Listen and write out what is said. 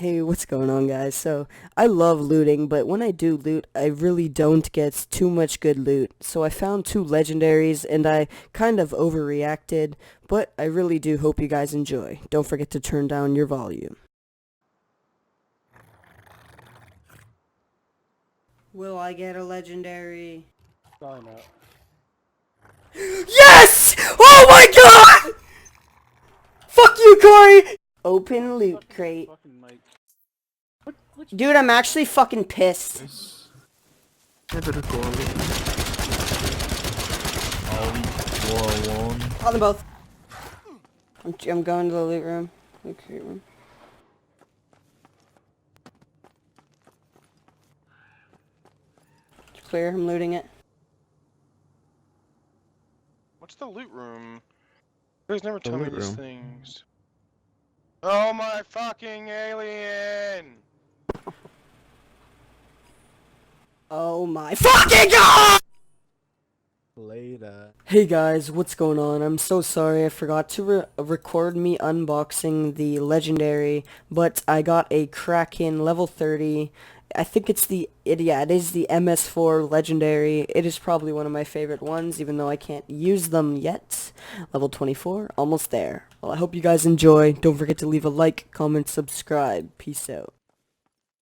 Hey, what's going on, guys? So, I love looting, but when I do loot, I really don't get too much good loot. So I found two legendaries, and I kind of overreacted, but I really do hope you guys enjoy. Don't forget to turn down your volume. Will I get a legendary? Probably not. Yes! Oh my god! Fuck you, Corey! Open loot crate. Fucking Mike. Dude, I'm actually fucking pissed. Nice. Never recorded. Oh, On them both. I'm going to the loot room. Loot crate room. It's clear, I'm looting it. What's the loot room? You guys never The tell me loot these room. things. Oh my fucking alien! Oh my fucking god! Later. Hey guys, what's going on? I'm so sorry I forgot to record me unboxing the legendary, but I got a Kraken level 30. I think it's it is the MS4 legendary. It is probably one of my favorite ones, even though I can't use them yet. Level 24, almost there. Well, I hope you guys enjoy. Don't forget to leave a like, comment, subscribe. Peace out.